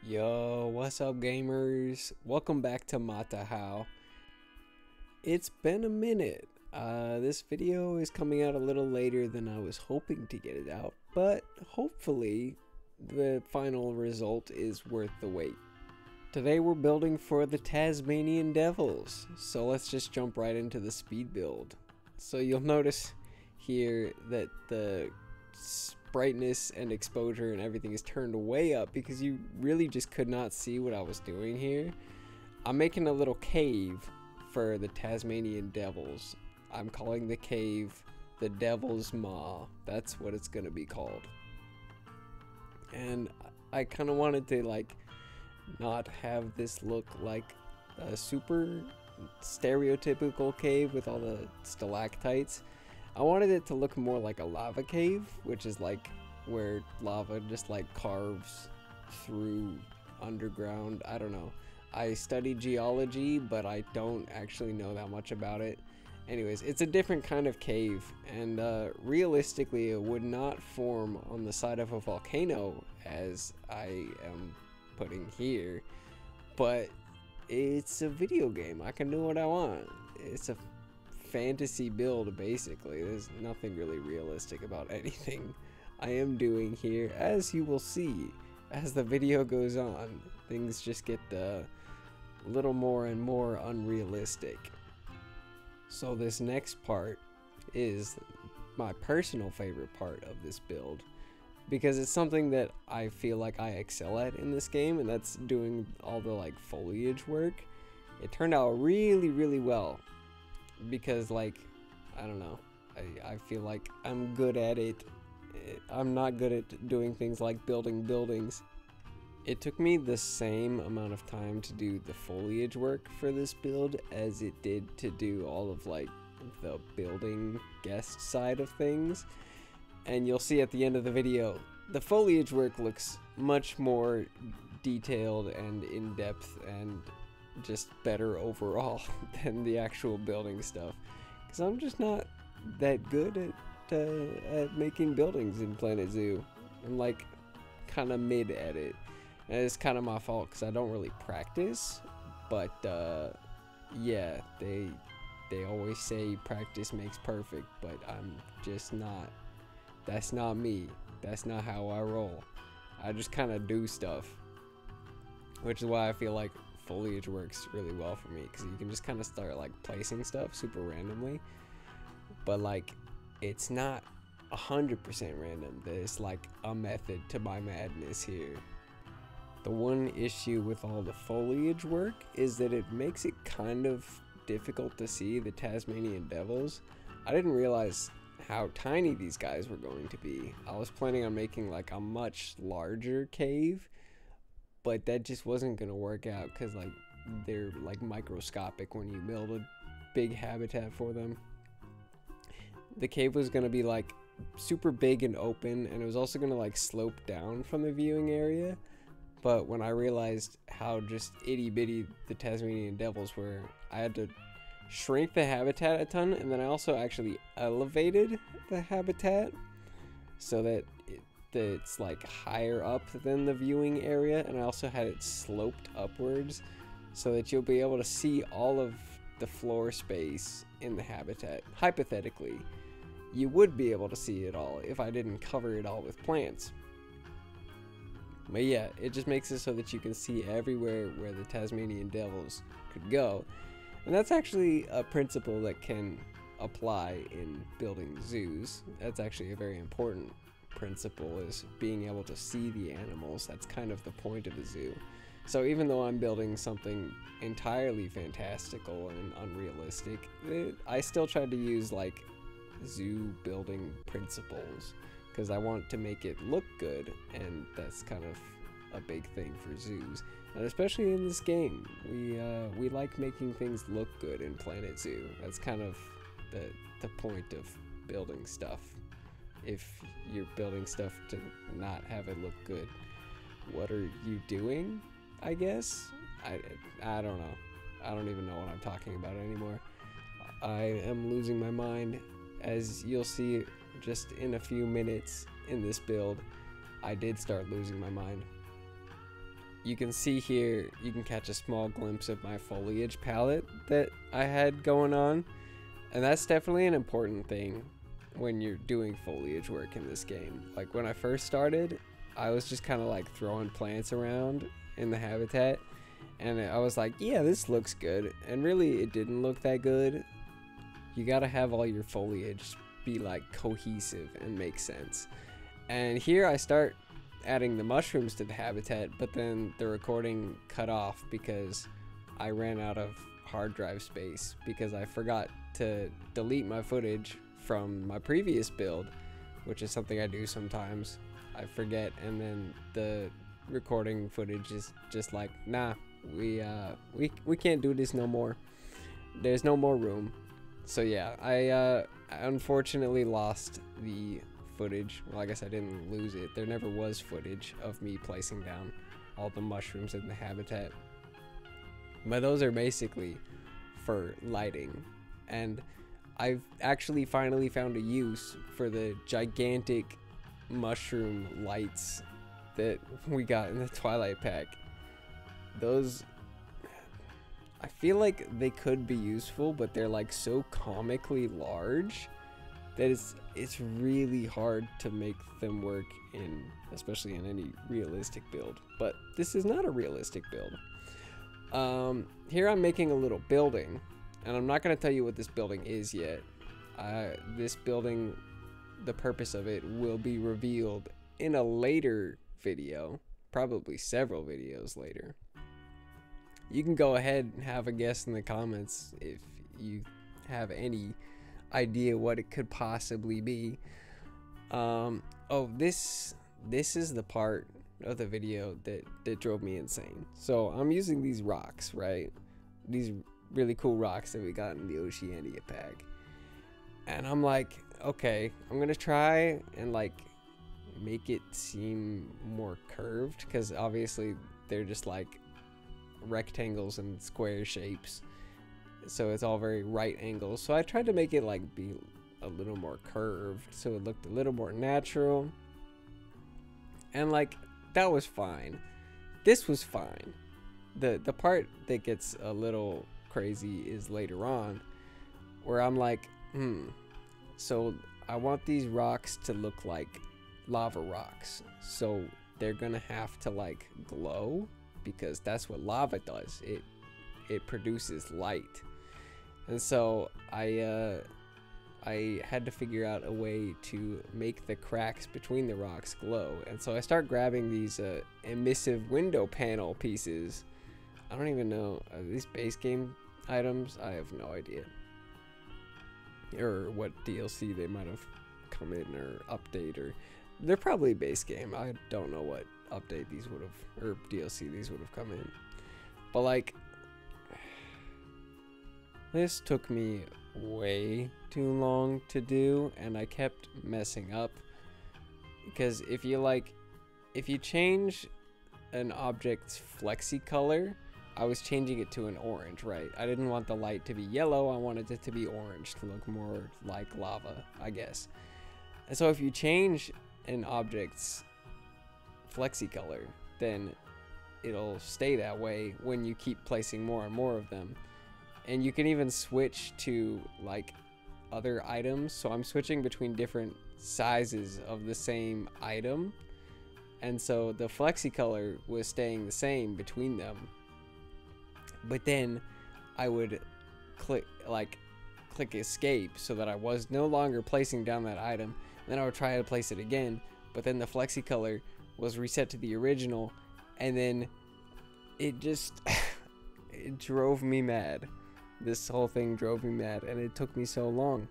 Yo, what's up gamers? Welcome back to Mataaho. It's been a minute. This video is coming out a little later than I was hoping to get it out, but hopefully the final result is worth the wait. Today we're building for the Tasmanian Devils, so let's just jump right into the speed build. So you'll notice here that the brightness and exposure and everything is turned way up because you really just could not see what I was doing here. I'm making a little cave for the Tasmanian Devils. I'm calling the cave the Devil's Maw. That's what it's gonna be called. And I kind of wanted to like not have this look like a super stereotypical cave with all the stalactites. I wanted it to look more like a lava cave, which is like where lava just like carves through underground. I don't know. I studied geology, but I don't actually know that much about it. Anyways, it's a different kind of cave, and realistically it would not form on the side of a volcano as I am putting here, but it's a video game. I can do what I want. It's a fantasy build basically. There's nothing really realistic about anything I am doing here, as you will see as the video goes on. Things just get a little more and more unrealistic. So this next part is my personal favorite part of this build, because it's something that I feel like I excel at in this game, and that's doing all the like foliage work. It turned out really well, because like, I don't know, I feel like I'm good at it. I'm not good at doing things like building buildings. It took me the same amount of time to do the foliage work for this build as it did to do all of like the building guest side of things. And you'll see at the end of the video, the foliage work looks much more detailed and in-depth and just better overall than the actual building stuff, because I'm just not that good at making buildings in Planet Zoo. I'm like kind of mid at it, and it's kind of my fault because I don't really practice. But yeah, they always say practice makes perfect, but I'm just not. That's not me. That's not how I roll. I just kind of do stuff, which is why I feel like foliage works really well for me, because you can just kind of start like placing stuff super randomly, but like it's not 100% random. There's like a method to my madness here. The one issue with all the foliage work is that it makes it kind of difficult to see the Tasmanian Devils. I didn't realize how tiny these guys were going to be. I was planning on making like a much larger cave, but that just wasn't gonna work out because like they're like microscopic when you build a big habitat for them. The cave was gonna be like super big and open, and it was also gonna like slope down from the viewing area. But when I realized how just itty bitty the Tasmanian Devils were, I had to shrink the habitat a ton, and then I also actually elevated the habitat so that it's like higher up than the viewing area, and I also had it sloped upwards so that you'll be able to see all of the floor space in the habitat. Hypothetically, you would be able to see it all if I didn't cover it all with plants. But yeah, it just makes it so that you can see everywhere where the Tasmanian Devils could go. And that's actually a principle that can apply in building zoos. That's actually a very important principle, is being able to see the animals. That's kind of the point of a zoo. So even though I'm building something entirely fantastical and unrealistic, I still tried to use like zoo building principles, because I want to make it look good, and that's kind of a big thing for zoos. And especially in this game, we like making things look good in Planet Zoo. That's kind of the point of building stuff. If you're building stuff to not have it look good, what are you doing? I guess I don't know. I don't even know what I'm talking about anymore. I am losing my mind, as you'll see just in a few minutes in this build. I did start losing my mind. you can see here, you can catch a small glimpse of my foliage palette that I had going on. And that's definitely an important thing when you're doing foliage work in this game. Like when I first started, I was just kind of like throwing plants around in the habitat, and I was like, yeah, this looks good. And really, it didn't look that good. You gotta have all your foliage be like cohesive and make sense. And here I start adding the mushrooms to the habitat, but then the recording cut off because I ran out of hard drive space because I forgot to delete my footage from my previous build, which is something I do sometimes. I forget, and then the recording footage is just like, nah, we can't do this no more. There's no more room. So yeah, I unfortunately lost the footage. Well, I guess I didn't lose it. There never was footage of me placing down all the mushrooms in the habitat. But those are basically for lighting. And I've actually finally found a use for the gigantic mushroom lights that we got in the Twilight Pack. Those, I feel like they could be useful, but they're like so comically large that it's really hard to make them work in, especially in any realistic build. But this is not a realistic build. Here I'm making a little building, and I'm not going to tell you what this building is yet. This building, the purpose of it will be revealed in a later video, probably several videos later. You can go ahead and have a guess in the comments if you have any idea what it could possibly be. Oh, this is the part of the video that drove me insane. So I'm using these rocks, right? These really cool rocks that we got in the Oceania pack. And I'm like, okay, I'm gonna try and like make it seem more curved, because obviously they're just like rectangles and square shapes, so it's all very right angles. So I tried to make it like be a little more curved so it looked a little more natural, and like that was fine. This was fine. The part that gets a little crazy is later on, where I'm like, so I want these rocks to look like lava rocks, so they're gonna have to like glow, because that's what lava does. It produces light. And so I had to figure out a way to make the cracks between the rocks glow. And so I start grabbing these emissive window panel pieces. I don't even know, are these base game items? I have no idea. Or what DLC they might have come in, or update, or they're probably base game. I don't know what update these would have, or DLC these would have come in. But like, this took me way too long to do, and I kept messing up, because if you change an object's flexi color, I was changing it to an orange, right? I didn't want the light to be yellow, I wanted it to be orange to look more like lava, I guess. And so if you change an object's flexi color, then it'll stay that way when you keep placing more and more of them. And you can even switch to like other items. So I'm switching between different sizes of the same item, and so the flexi color was staying the same between them. But then I would click escape so that I was no longer placing down that item. Then I would try to place it again, but then the flexi color was reset to the original, and then it just it drove me mad. This whole thing drove me mad, and it took me so long.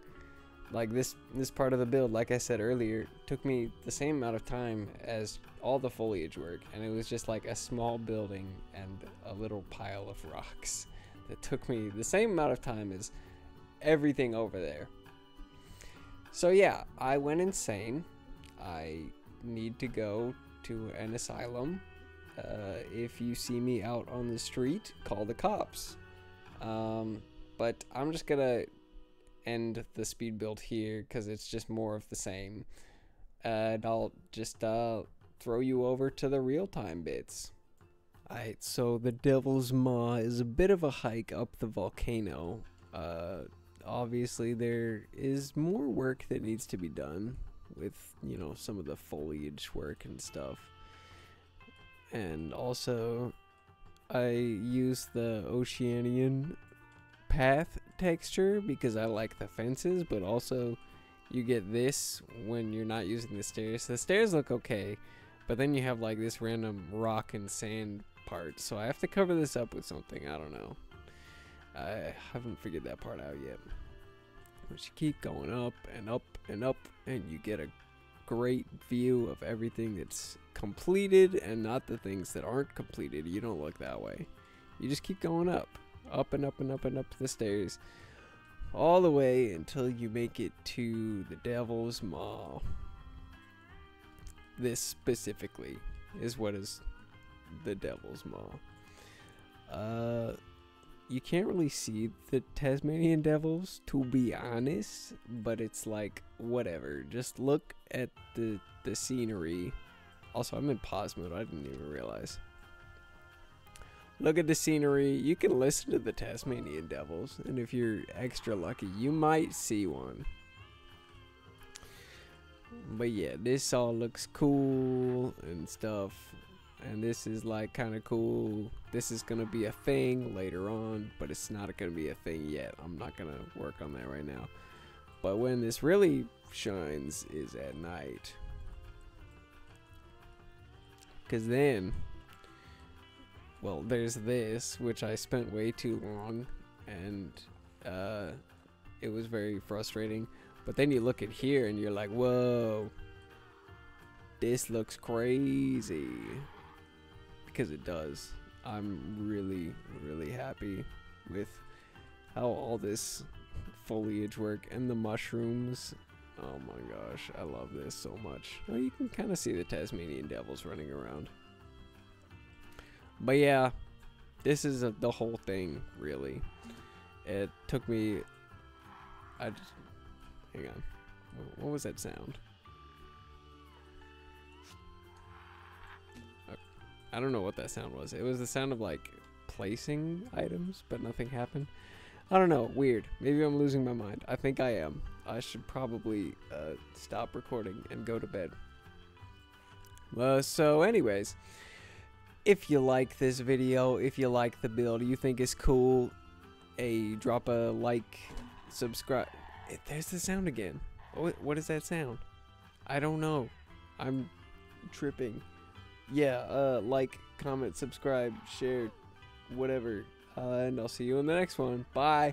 Like this part of the build, like I said earlier, took me the same amount of time as all the foliage work, and it was just like a small building and a little pile of rocks that took me the same amount of time as everything over there. So yeah, I went insane. I need to go to an asylum. If you see me out on the street, call the cops. But I'm just gonna end the speed build here, because it's just more of the same. And I'll just throw you over to the real-time bits. Alright, so the Devil's Maw is a bit of a hike up the volcano. Obviously there is more work that needs to be done with, you know, some of the foliage work and stuff. And also, I use the Oceanian path texture because I like the fences, but also you get this when you're not using the stairs. The stairs look okay, but then you have like this random rock and sand part, so I have to cover this up with something. I don't know. I haven't figured that part out yet. But you keep going up and up and up, and you get a great view of everything that's completed and not the things that aren't completed. You don't look that way. You just keep going up and up and up and up the stairs, all the way until you make it to the Devil's Maw. This specifically is what is the Devil's Maw. You can't really see the Tasmanian devils, to be honest, but it's like, whatever. Just look at the scenery. Also, I'm in pause mode. I didn't even realize. Look at the scenery. You can listen to the Tasmanian devils, and if you're extra lucky, you might see one. But yeah, this all looks cool and stuff. And this is like kind of cool. This is gonna be a thing later on, but it's not gonna be a thing yet. I'm not gonna work on that right now. But when this really shines is at night, because then, well, there's this, which I spent way too long, and it was very frustrating. But then you look at here and you're like, whoa, this looks crazy. Because it does. I'm really, really happy with how all this foliage work and the mushrooms. Oh my gosh, I love this so much. Oh, you can kind of see the Tasmanian devils running around. But yeah, this is the whole thing, really. It took me... hang on. What was that sound? I don't know what that sound was. It was the sound of like placing items, but nothing happened. I don't know. Weird. Maybe I'm losing my mind. I think I am. I should probably stop recording and go to bed. So anyways, if you like this video, if you like the build, you think it's cool, drop a like, subscribe. There's the sound again. What is that sound? I don't know. I'm tripping. Yeah, like, comment, subscribe, share, whatever. And I'll see you in the next one. Bye.